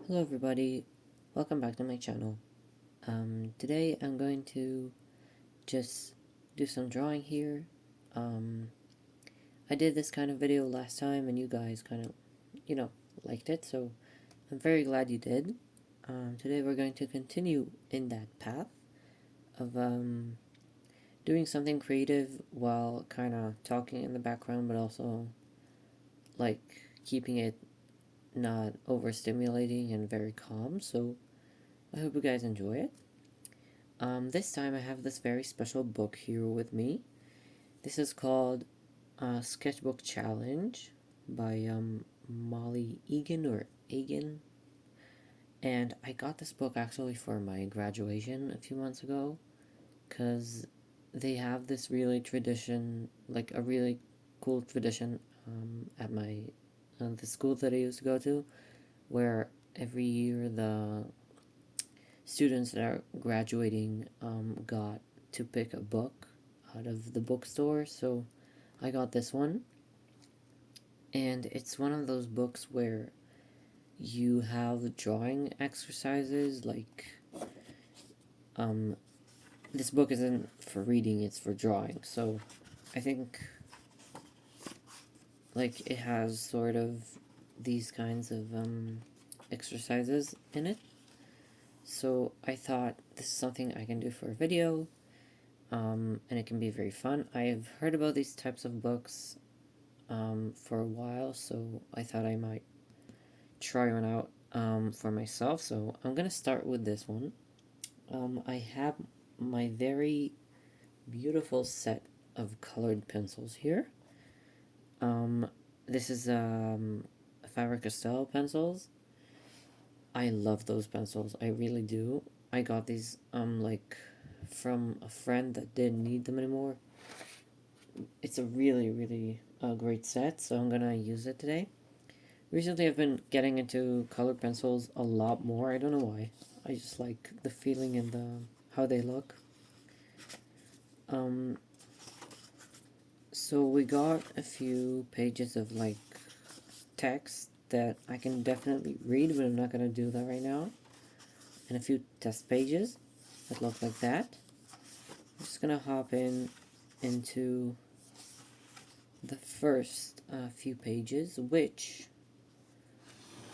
Hello everybody, welcome back to my channel. Today I'm going to just do some drawing here. I did this kind of video last time and you guys kind of, liked it, so I'm very glad you did. Today we're going to continue in that path of doing something creative while kind of talking in the background, but also like keeping it not overstimulating and very calm, so I hope you guys enjoy it. This time I have this very special book here with me. This is called Sketchbook Challenge by Molly Egan or Egan. And I got this book actually for my graduation a few months ago because they have this really tradition, like a really cool tradition at the school that I used to go to, where every year the students that are graduating got to pick a book out of the bookstore, so I got this one. And it's one of those books where you have drawing exercises, like, this book isn't for reading, it's for drawing, so I think, like, it has sort of these kinds of, exercises in it. So I thought this is something I can do for a video, and it can be very fun. I've heard about these types of books for a while, so I thought I might try one out for myself. So I'm gonna start with this one. I have my very beautiful set of colored pencils here. This is Faber-Castell pencils. I love those pencils, I really do. I got these like from a friend that didn't need them anymore. It's a really great set, so I'm gonna use it today. Recently I've been getting into colored pencils a lot more. I don't know why. I just like the feeling and how they look. So we got a few pages of like text that I can definitely read, but I'm not gonna do that right now. And a few test pages that look like that. I'm just gonna hop into the first few pages, which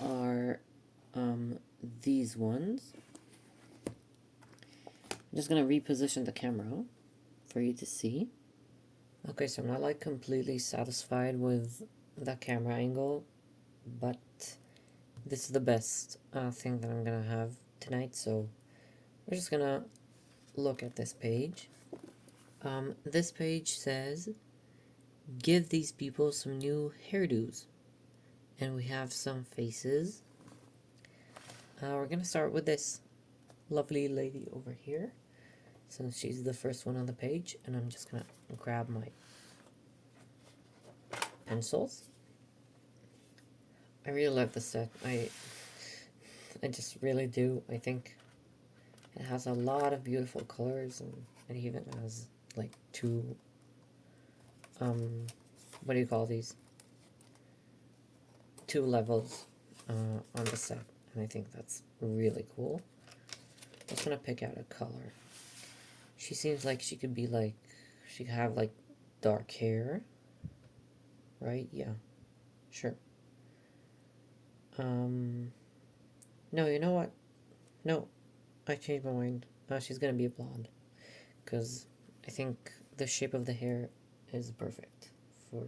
are these ones. I'm just gonna reposition the camera for you to see. Okay, so I'm not like completely satisfied with the camera angle, but this is the best thing that I'm gonna have tonight, so we're just gonna look at this page. This page says, give these people some new hairdos. And we have some faces. We're gonna start with this lovely lady over here, since she's the first one on the page, and I'm just gonna grab my pencils. I really love this set. I just really do. I think it has a lot of beautiful colors, and it even has like two what do you call these? Two levels on the set, and I think that's really cool. I'm just gonna pick out a color. She seems like she could be like, she could have like dark hair, right? Yeah, sure. No, you know what? No, I changed my mind. She's gonna be a blonde, because I think the shape of the hair is perfect for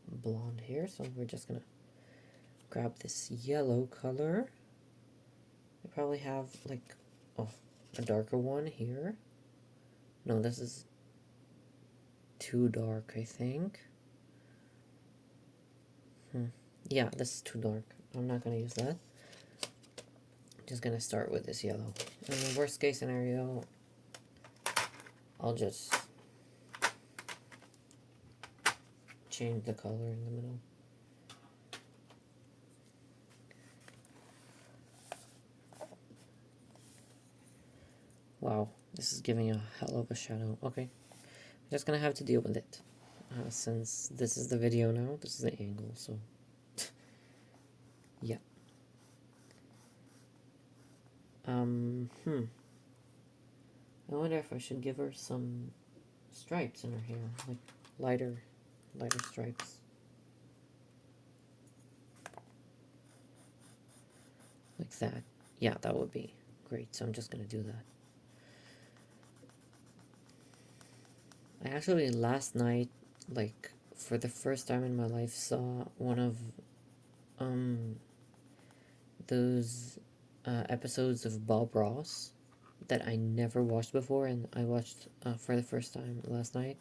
blonde hair, so we're just gonna grab this yellow color. I probably have like, oh, a darker one here. No, this is too dark, I think. Yeah, this is too dark. I'm not gonna use that. I'm just gonna start with this yellow. In the worst case scenario, I'll just change the color in the middle. Wow, this is giving a hell of a shadow. Okay, I'm just gonna have to deal with it. Since this is the video now, this is the angle, so yeah. I wonder if I should give her some stripes in her hair, like lighter stripes. Like that. Yeah, that would be great, so I'm just gonna do that. I actually, last night, like, for the first time in my life, saw one of, those, episodes of Bob Ross that I never watched before, and I watched, for the first time last night.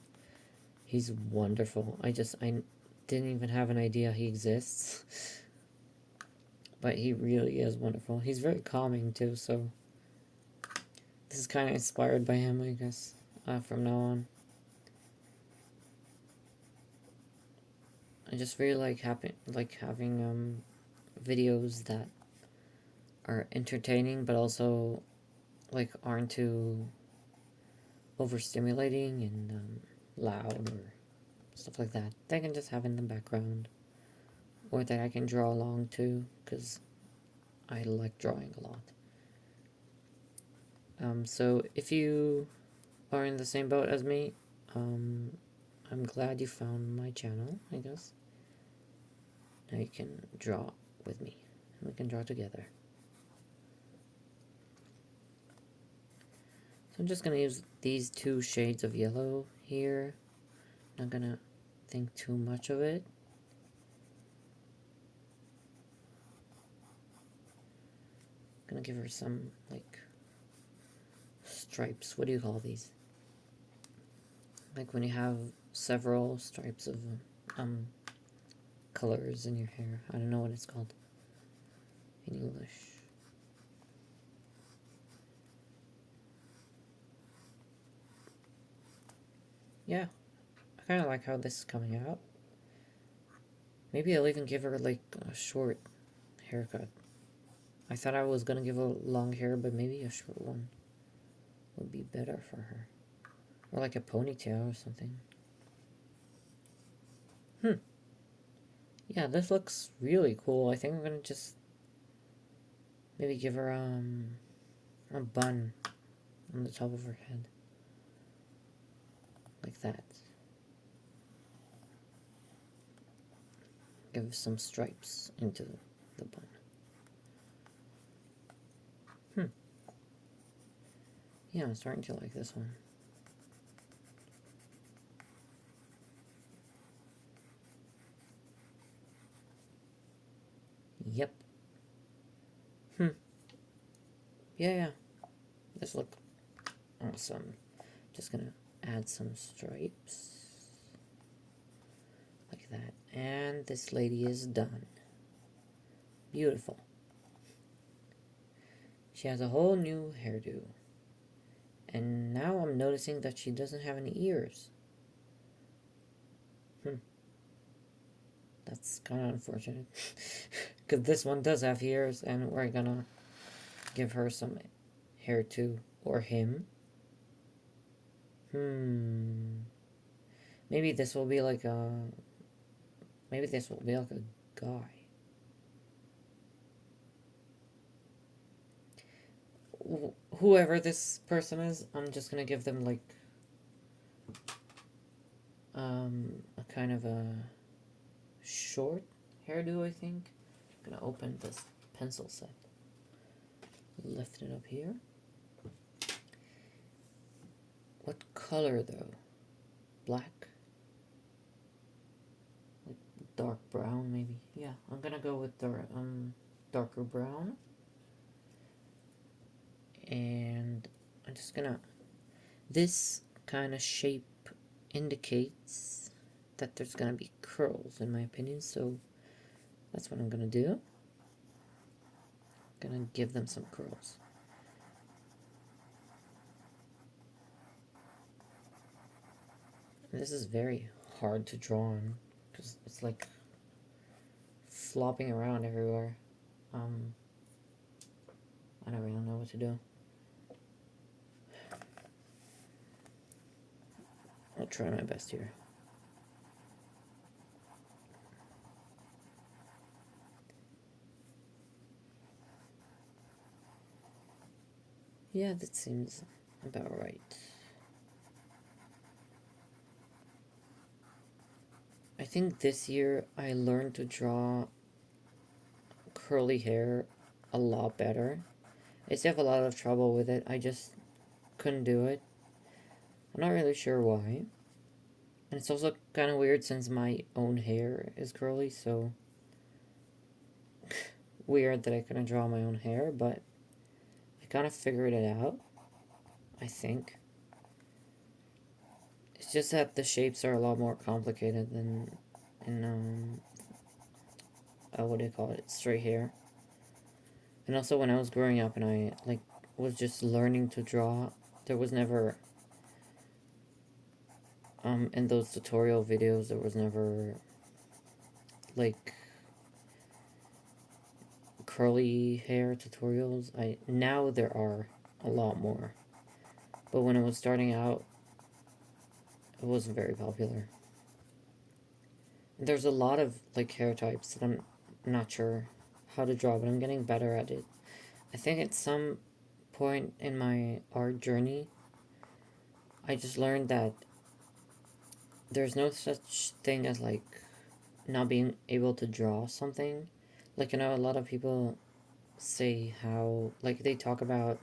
He's wonderful. I didn't even have an idea he exists. But he really is wonderful. He's very calming too, so this is kind of inspired by him, I guess, from now on. I just really like having videos that are entertaining, but also like aren't too overstimulating and loud or stuff like that. That I can just have in the background, or that I can draw along to, because I like drawing a lot. So if you are in the same boat as me, I'm glad you found my channel, I guess. Now you can draw with me, and we can draw together. So I'm just gonna use these 2 shades of yellow here. Not gonna think too much of it. Gonna give her some, like, stripes. What do you call these? Like when you have several stripes of colors in your hair. I don't know what it's called in English. Yeah, I kind of like how this is coming out. Maybe I'll even give her like a short haircut. I thought I was gonna give her long hair, but maybe a short one would be better for her. Or like a ponytail or something. Yeah, this looks really cool. I think I'm gonna just maybe give her a bun on the top of her head. Like that. Give some stripes into the bun. Yeah, I'm starting to like this one. Yep. Yeah. This look awesome. Just gonna add some stripes. Like that. And this lady is done. Beautiful. She has a whole new hairdo. And now I'm noticing that she doesn't have any ears. That's kind of unfortunate. Because this one does have ears, and we're gonna give her some hair too. Or him. Maybe this will be like a... Maybe this will be like a guy. Whoever this person is, I'm just gonna give them like a kind of a short hairdo, I think. I'm gonna open this pencil set. Lift it up here. What color though? Black? Like dark brown maybe? Yeah, I'm gonna go with darker brown. And I'm just gonna... This kind of shape indicates that there's gonna be curls, in my opinion, so that's what I'm gonna do. I'm gonna give them some curls. And this is very hard to draw on, because it's like flopping around everywhere. I don't really know what to do. I'll try my best here. Yeah, that seems about right. I think this year I learned to draw curly hair a lot better. I used to have a lot of trouble with it. I just couldn't do it. I'm not really sure why. And it's also kind of weird since my own hair is curly, so weird that I couldn't draw my own hair, but I kind of figured it out, I think. It's just that the shapes are a lot more complicated than in, what do you call it? Straight hair. And also when I was growing up and I, like, was just learning to draw, there was never, in those tutorial videos, there was never, like, curly hair tutorials. Now there are a lot more. But when it was starting out, it wasn't very popular. There's a lot of like hair types that I'm not sure how to draw, but I'm getting better at it. I think at some point in my art journey, I just learned that there's no such thing as like not being able to draw something. Like, a lot of people say how, like, they talk about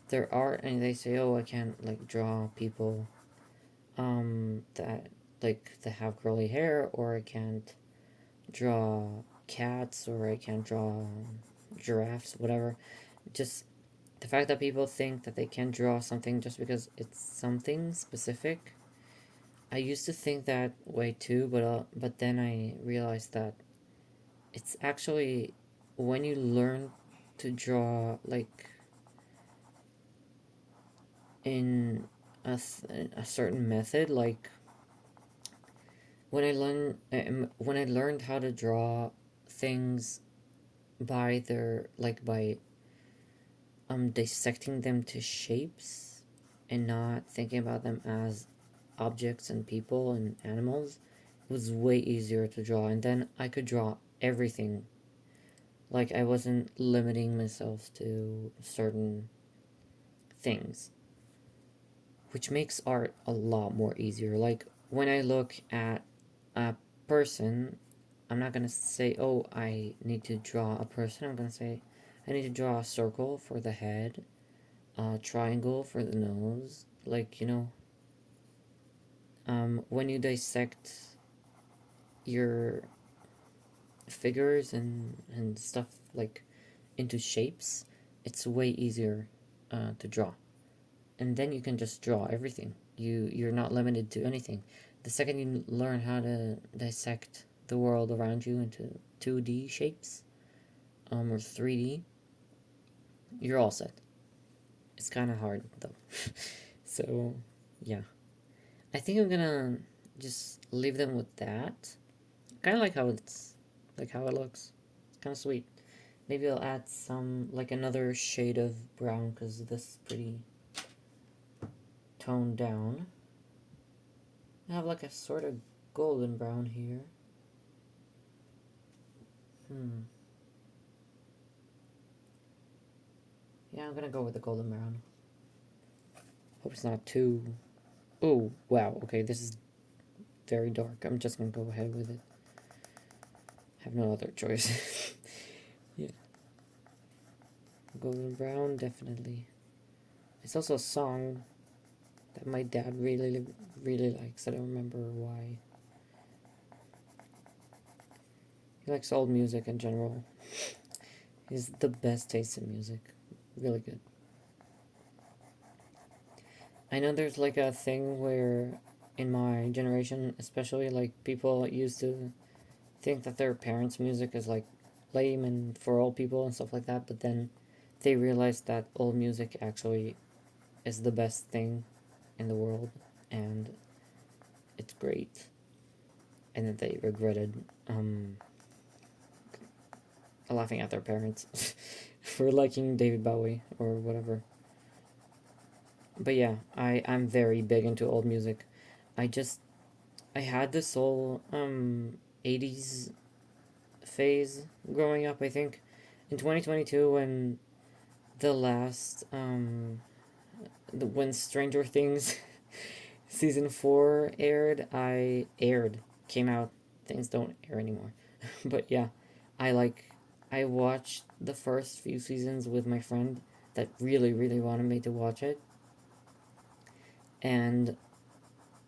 their art and they say, oh, I can't like draw people that that have curly hair, or I can't draw cats, or I can't draw giraffes, whatever. Just the fact that people think that they can draw something just because it's something specific. I used to think that way too, but then I realized that it's actually when you learn to draw like in a certain method, like when I learned how to draw things by their like by dissecting them to shapes and not thinking about them as objects and people and animals, it was way easier to draw. And then I could draw everything. Like, I wasn't limiting myself to certain things, which makes art a lot more easier. Like, when I look at a person, I'm not gonna say, oh, I need to draw a person. I'm gonna say, I need to draw a circle for the head, a triangle for the nose. Like, when you dissect your figures and stuff like into shapes, it's way easier to draw. And then you can just draw everything. You're not limited to anything. The second you learn how to dissect the world around you into 2D shapes, or 3D, you're all set. It's kind of hard though. So, yeah. I think I'm gonna just leave them with that. Kind of like how it looks. It's kind of sweet. Maybe I'll add some, like, another shade of brown, because this is pretty toned down. I have like a sort of golden brown here. Yeah, I'm gonna go with the golden brown. Hope it's not too... Oh, wow, okay, this is very dark. I'm just gonna go ahead with it. Have no other choice. Yeah. Golden brown, definitely. It's also a song that my dad really, really likes. I don't remember why. He likes old music in general. He has the best taste in music. Really good. I know there's like a thing where in my generation, especially, like, people used to think that their parents' music is like lame and for old people and stuff like that, but then they realized that old music actually is the best thing in the world and it's great. And that they regretted laughing at their parents for liking David Bowie or whatever. But yeah, I'm very big into old music. I just I had this whole 80s phase growing up, I think. In 2022, when the last when Stranger Things season 4 came out. Things don't air anymore. But yeah, I like I watched the first few seasons with my friend that really really wanted me to watch it, and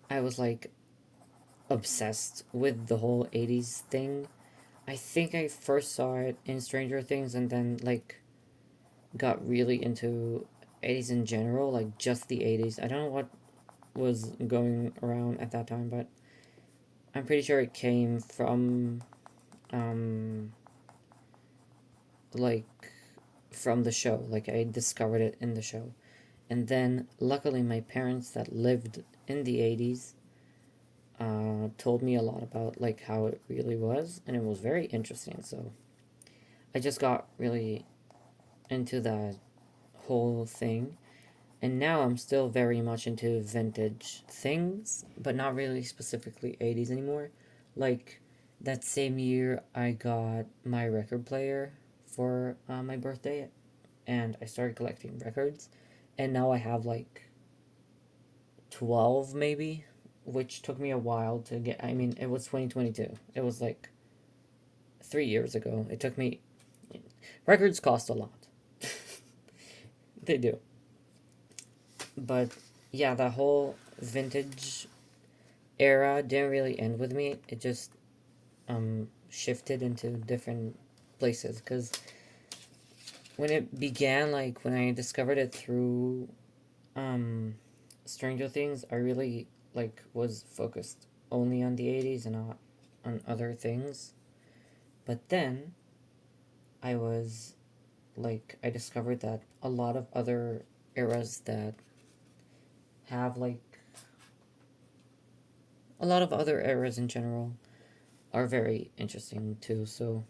I was like obsessed with the whole 80s thing. I think I first saw it in Stranger Things and then like got really into 80s in general, like just the 80s. I don't know what was going around at that time, but I'm pretty sure it came from um like from the show. Like I discovered it in the show. And then luckily my parents that lived in the 80s told me a lot about like how it really was, and it was very interesting. So I just got really into that whole thing. And now I'm still very much into vintage things, but not really specifically 80s anymore. Like that same year, I got my record player for my birthday, and I started collecting records. And now I have like 12 maybe, which took me a while to get. I mean, it was 2022. It was like 3 years ago. It took me. Records cost a lot. They do. But yeah, the whole vintage era didn't really end with me. It just shifted into different places because when it began, like when I discovered it through um, Stranger Things, I really like was focused only on the 80s and not on other things. But then I was like I discovered that a lot of other eras that have like a lot of other eras in general are very interesting too. So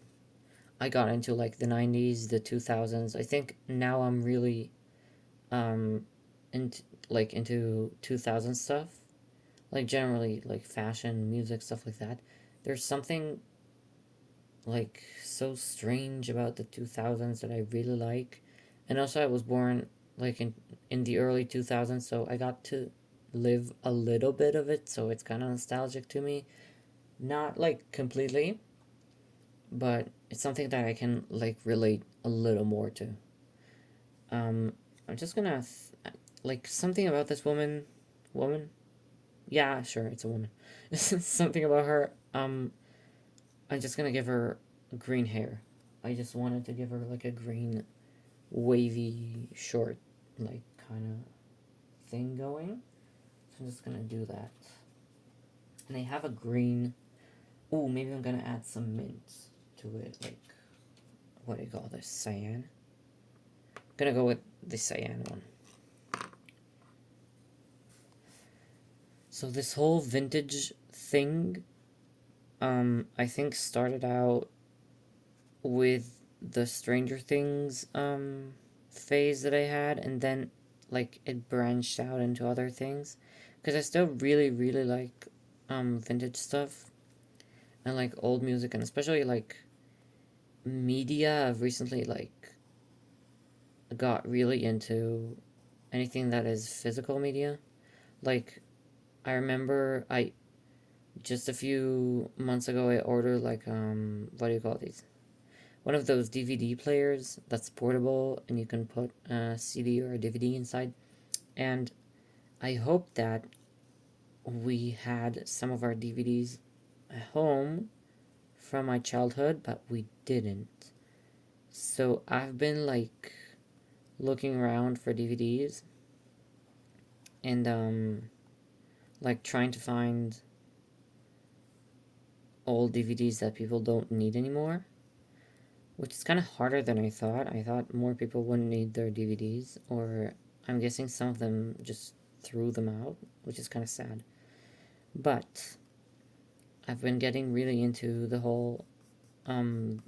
I got into like the 90s, the 2000s. I think now I'm really um into into 2000 stuff. Like generally like fashion, music, stuff like that. There's something like so strange about the 2000s that I really like. And also I was born like in the early 2000s, so I got to live a little bit of it, so it's kind of nostalgic to me. Not like completely, but it's something that I can like relate a little more to. Um, I'm just gonna like something about this woman. Yeah, sure, it's a woman. Something about her. I'm just gonna give her green hair. I just wanted to give her like a green, wavy, short, like kind of thing going. So I'm just gonna do that. And I have a green. Oh, maybe I'm gonna add some mint to it, like what do you call this? Cyan. Gonna go with the cyan one. So this whole vintage thing, I think started out with the Stranger Things phase that I had, and then like it branched out into other things, because I still really really like vintage stuff and like old music, and especially like media. I've recently like got really into anything that is physical media. Like I remember I just a few months ago I ordered like what do you call these? One of those DVD players that's portable and you can put a CD or a DVD inside. And I hope that we had some of our DVDs at home from my childhood, but we didn't. So I've been like looking around for DVDs and like trying to find old DVDs that people don't need anymore, which is kind of harder than I thought. I thought more people wouldn't need their DVDs, or I'm guessing some of them just threw them out, which is kind of sad. But I've been getting really into the whole um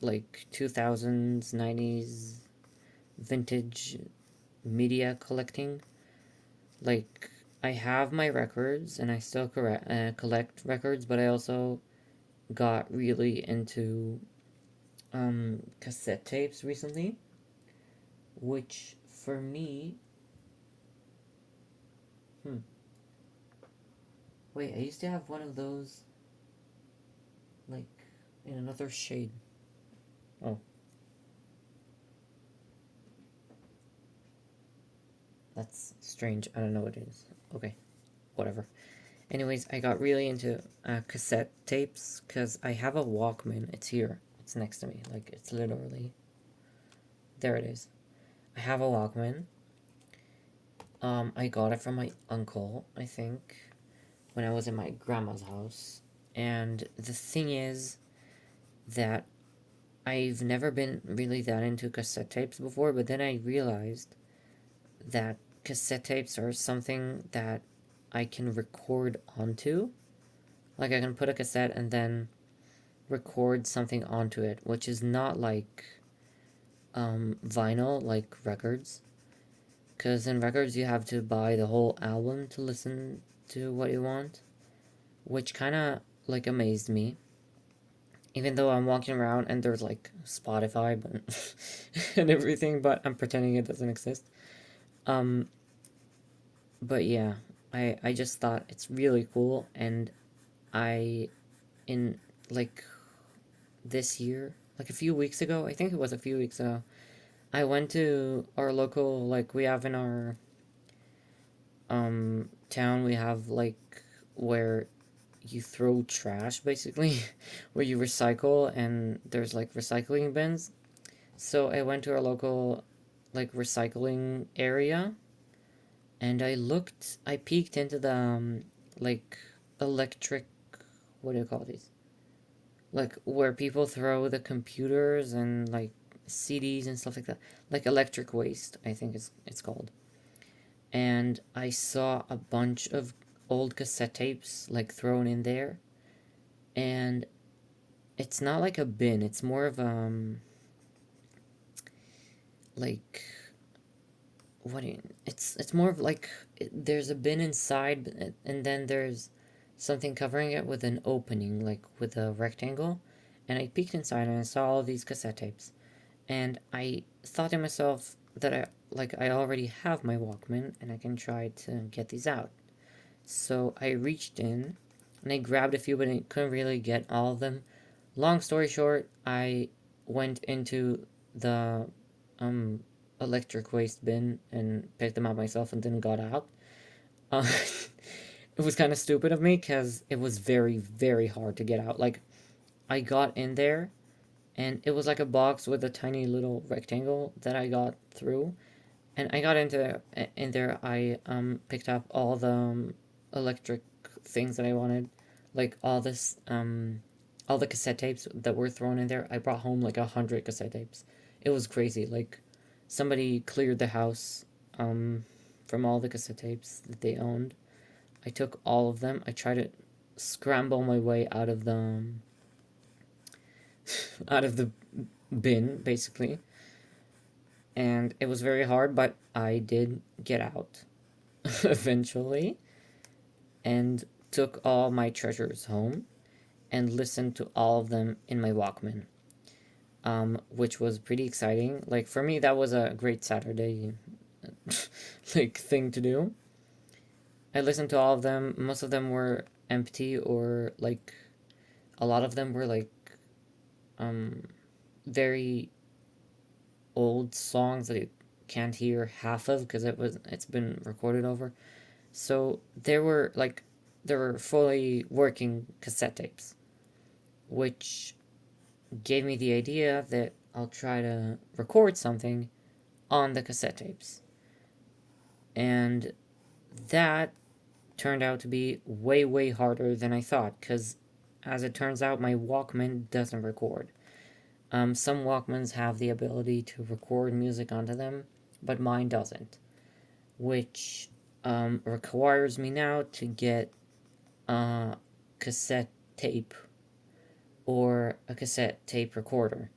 like 2000s, 90s vintage media collecting. Like I have my records and I still collect records, but I also got really into cassette tapes recently. which for me, hmm, wait, I used to have one of those, like, in another shade. Oh, that's strange. I don't know what it is. Okay, whatever. Anyways, I got really into cassette tapes because I have a Walkman. It's here. It's next to me. Like, it's literally. There it is. I have a Walkman. I got it from my uncle, I think, when I was in my grandma's house. And the thing is that I've never been really that into cassette tapes before, but then I realized that cassette tapes are something that I can record onto. Like, I can put a cassette and then record something onto it, which is not like vinyl, like records. Because in records, you have to buy the whole album to listen to what you want, which kind of like amazed me. Even though I'm walking around and there's like Spotify but and everything, but I'm pretending it doesn't exist. Um, but yeah, I just thought it's really cool, and I in like this year, like a few weeks ago, I think it was a few weeks ago, I went to our local, like we have in our town, we have like where you throw trash basically, where you recycle, and there's like recycling bins. So I went to our local like recycling area, and I peeked into the like electric, what do you call these? Like where people throw the computers and like CDs and stuff like that. Like electric waste, I think it's called. And I saw a bunch of old cassette tapes like thrown in there, and it's not like a bin. It's more of like what do you, it's more of like there's a bin inside, and then there's something covering it with an opening, like with a rectangle. And I peeked inside and I saw all these cassette tapes, and I thought to myself that I already have my Walkman and I can try to get these out. So I reached in and I grabbed a few, but I couldn't really get all of them. Long story short, I went into the um, electric waste bin and picked them up myself and then got out. Uh, it was kind of stupid of me because it was very, very hard to get out. Like, I got in there and it was like a box with a tiny little rectangle that I got through. And I got into in there. I picked up all the electric things that I wanted, like all the cassette tapes that were thrown in there. I brought home like 100 cassette tapes. It was crazy. Like somebody cleared the house from all the cassette tapes that they owned. I took all of them. I tried to scramble my way out of the bin basically, and it was very hard, but I did get out eventually, and took all my treasures home and listened to all of them in my Walkman, which was pretty exciting. Like for me, that was a great Saturday like thing to do. I listened to all of them. Most of them were empty, or like a lot of them were like um, very old songs that you can't hear half of because it's been recorded over. So there were fully working cassette tapes, which gave me the idea that I'll try to record something on the cassette tapes. And that turned out to be way, way harder than I thought, because as it turns out, my Walkman doesn't record. Some Walkmans have the ability to record music onto them, but mine doesn't, which requires me now to get a cassette tape or a cassette tape recorder,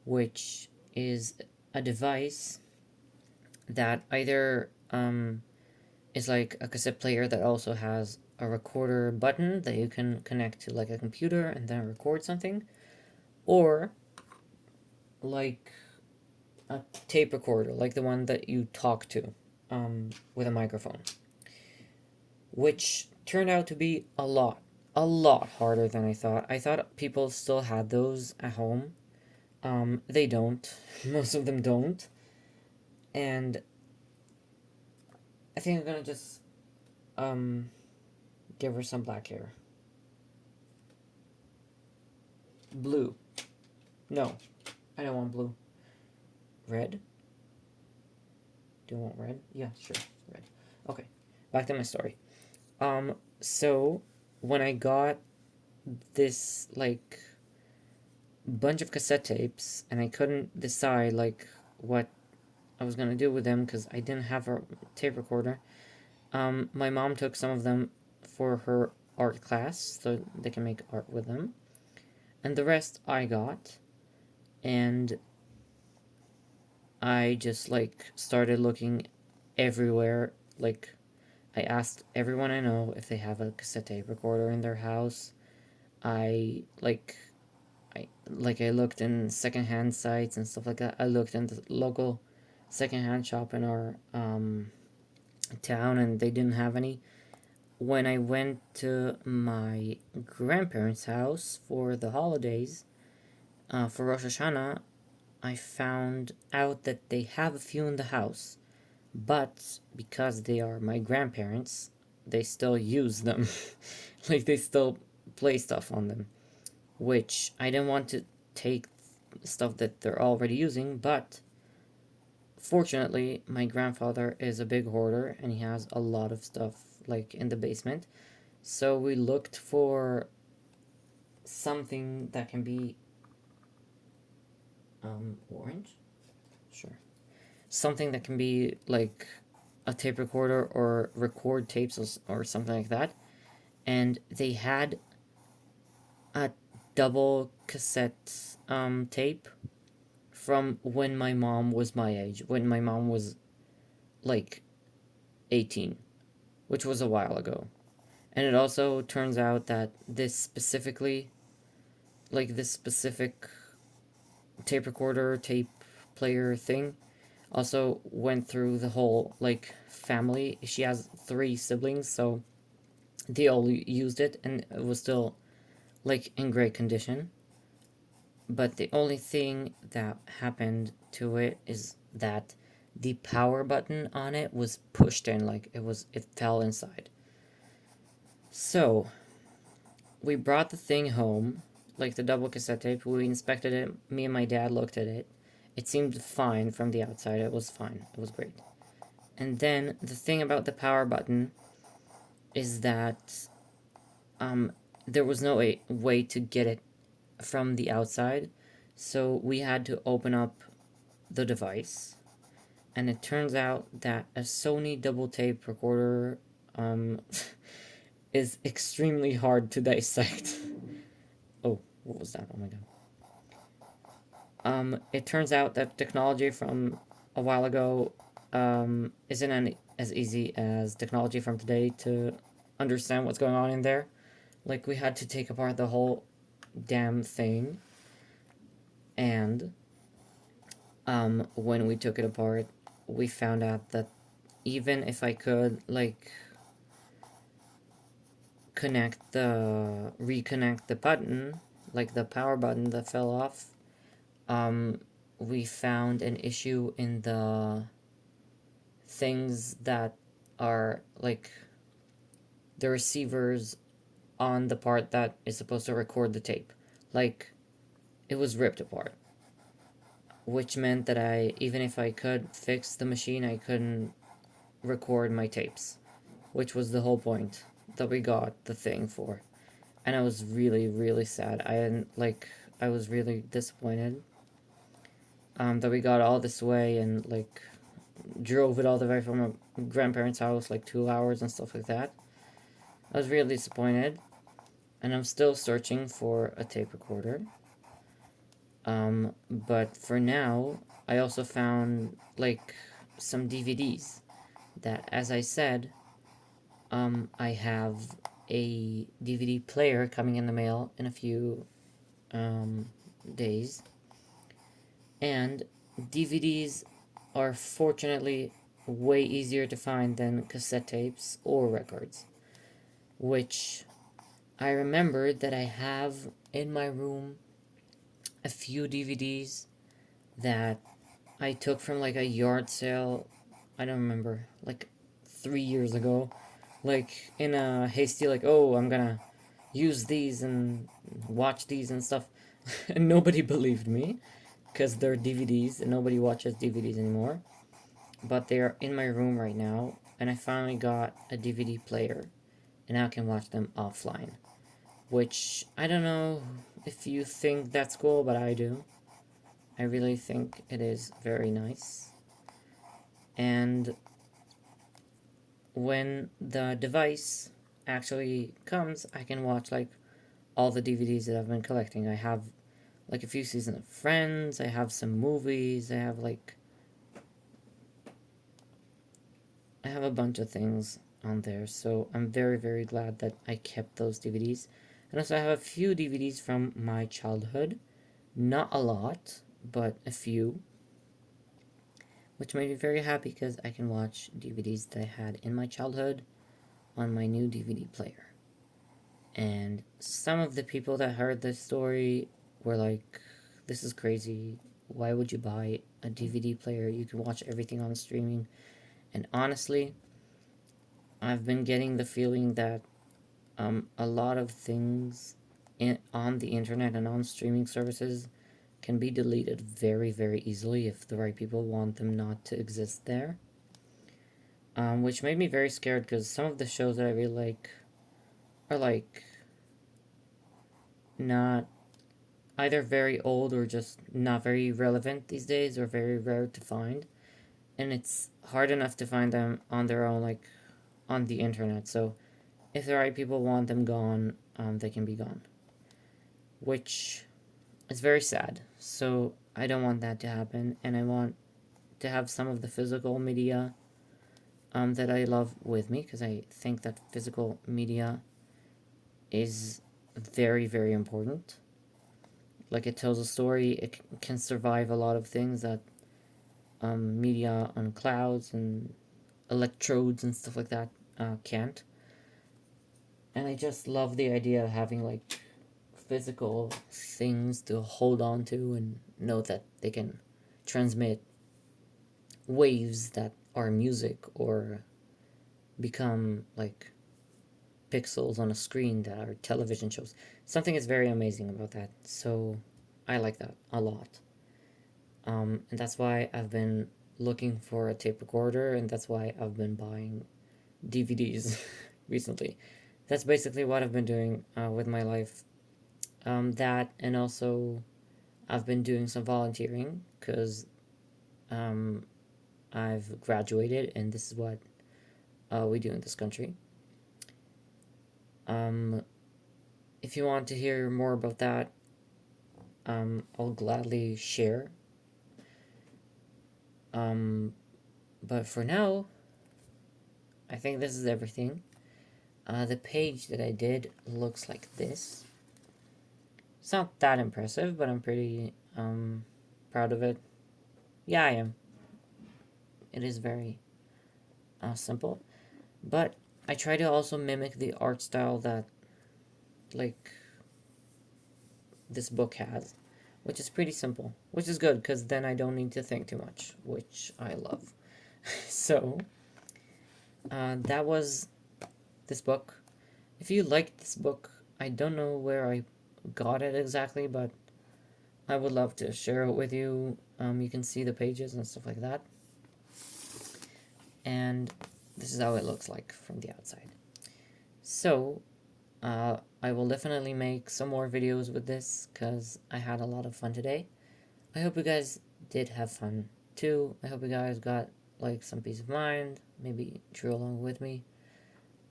which is a device that either is like a cassette player that also has a recorder button that you can connect to like a computer and then record something, or like a tape recorder, like the one that you talk to, with a microphone, which turned out to be a lot harder than I thought. I thought people still had those at home. They don't. Most of them don't. And I think I'm gonna just give her some black hair. Blue. No, I don't want blue. Red? Do you want red? Yeah, sure, red. Okay, back to my story. So when I got this like bunch of cassette tapes and I couldn't decide like what I was gonna do with them because I didn't have a tape recorder, my mom took some of them for her art class so they can make art with them, and the rest I got, and I just like started looking everywhere. Like I asked everyone I know if they have a cassette tape recorder in their house. I looked in secondhand sites and stuff like that. I looked in the local secondhand shop in our town, and they didn't have any. When I went to my grandparents' house for the holidays, for Rosh Hashanah, I found out that they have a few in the house, but because they are my grandparents, they still use them. Like they still play stuff on them, which I didn't want to take stuff that they're already using, but fortunately, my grandfather is a big hoarder and he has a lot of stuff like in the basement. So we looked for something that can be orange? Sure. Something that can be like a tape recorder or record tapes or something like that. And they had a double cassette tape from when my mom was my age, when my mom was like 18, which was a while ago. And it also turns out that this specifically, like this specific tape recorder, tape player thing, also went through the whole like family. She has 3 siblings, so they all used it and it was still like in great condition. But the only thing that happened to it is that the power button on it was pushed in, like it fell inside. So we brought the thing home, like the double cassette tape. We inspected it. Me and my dad looked at it. It seemed fine from the outside. It was fine. It was great. And then the thing about the power button is that there was no way to get it from the outside. So we had to open up the device. And it turns out that a Sony double tape recorder is extremely hard to dissect. Oh, what was that? Oh my god. It turns out that technology from a while ago isn't as easy as technology from today to understand what's going on in there. Like, we had to take apart the whole damn thing, and when we took it apart, we found out that even if I could, like, reconnect the button, like the power button that fell off, we found an issue in the things that are like the receivers on the part that is supposed to record the tape. Like, it was ripped apart, which meant that even if I could fix the machine, I couldn't record my tapes, which was the whole point that we got the thing for. And I was really, really sad. I was really disappointed that we got all this way and like drove it all the way from my grandparents' house, like 2 hours and stuff like that. I was really disappointed, and I'm still searching for a tape recorder. But for now, I also found like some DVDs that, as I said, I have a DVD player coming in the mail in a few days, and DVDs are fortunately way easier to find than cassette tapes or records, which I remembered that I have in my room a few DVDs that I took from like a yard sale. I don't remember, like 3 years ago, like in a hasty, like, oh, I'm gonna use these and watch these and stuff. And nobody believed me because they're DVDs and nobody watches DVDs anymore. But they're in my room right now, and I finally got a DVD player, and now I can watch them offline. Which I don't know if you think that's cool, but I do. I really think it is very nice. And when the device actually comes, I can watch like all the DVDs that I've been collecting. I have like a few seasons of Friends, I have some movies, I have a bunch of things on there. So I'm very, very glad that I kept those DVDs. And also I have a few DVDs from my childhood. Not a lot, but a few. Which made me very happy because I can watch DVDs that I had in my childhood on my new DVD player. And some of the people that heard this story were like, this is crazy. Why would you buy a DVD player? You can watch everything on streaming. And honestly, I've been getting the feeling that a lot of things on the internet and on streaming services can be deleted very, very easily if the right people want them not to exist there. Which made me very scared because some of the shows that I really like are like not either very old or just not very relevant these days or very rare to find. And it's hard enough to find them on their own, like on the internet. So if the right people want them gone, they can be gone. Which is very sad. So I don't want that to happen. And I want to have some of the physical media that I love with me because I think that physical media is very, very important. Like it tells a story, it can survive a lot of things that media on clouds and electrodes and stuff like that can't. And I just love the idea of having like physical things to hold on to and know that they can transmit waves that are music or become like pixels on a screen that are television shows. Something is very amazing about that. So I like that a lot. And that's why I've been looking for a tape recorder, and that's why I've been buying DVDs recently. That's basically what I've been doing with my life. That, and also I've been doing some volunteering because I've graduated, and this is what we do in this country. If you want to hear more about that, I'll gladly share. But for now, I think this is everything. The page that I did looks like this. It's not that impressive, but I'm pretty proud of it. Yeah, I am. It is very simple. But I try to also mimic the art style that, like, this book has, which is pretty simple, which is good because then I don't need to think too much, which I love. So, that was this book. If you liked this book, I don't know where I got it exactly, but I would love to share it with you. You can see the pages and stuff like that. And this is how it looks like from the outside. So, I will definitely make some more videos with this because I had a lot of fun today. I hope you guys did have fun too. I hope you guys got like some peace of mind, maybe drew along with me.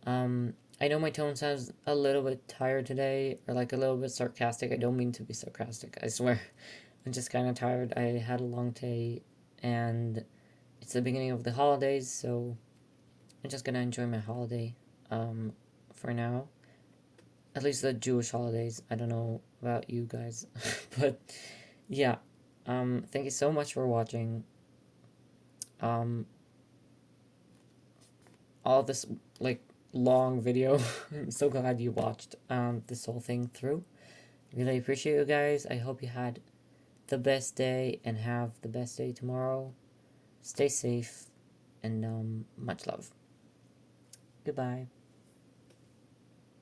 I know my tone sounds a little bit tired today, or like a little bit sarcastic. I don't mean to be sarcastic, I swear. I'm just kind of tired. I had a long day, and it's the beginning of the holidays, so I'm just gonna enjoy my holiday for now. At least the Jewish holidays. I don't know about you guys, but yeah. Thank you so much for watching. Um, all this like long video. I'm so glad you watched this whole thing through. Really appreciate you guys. I hope you had the best day and have the best day tomorrow. Stay safe and much love. Goodbye.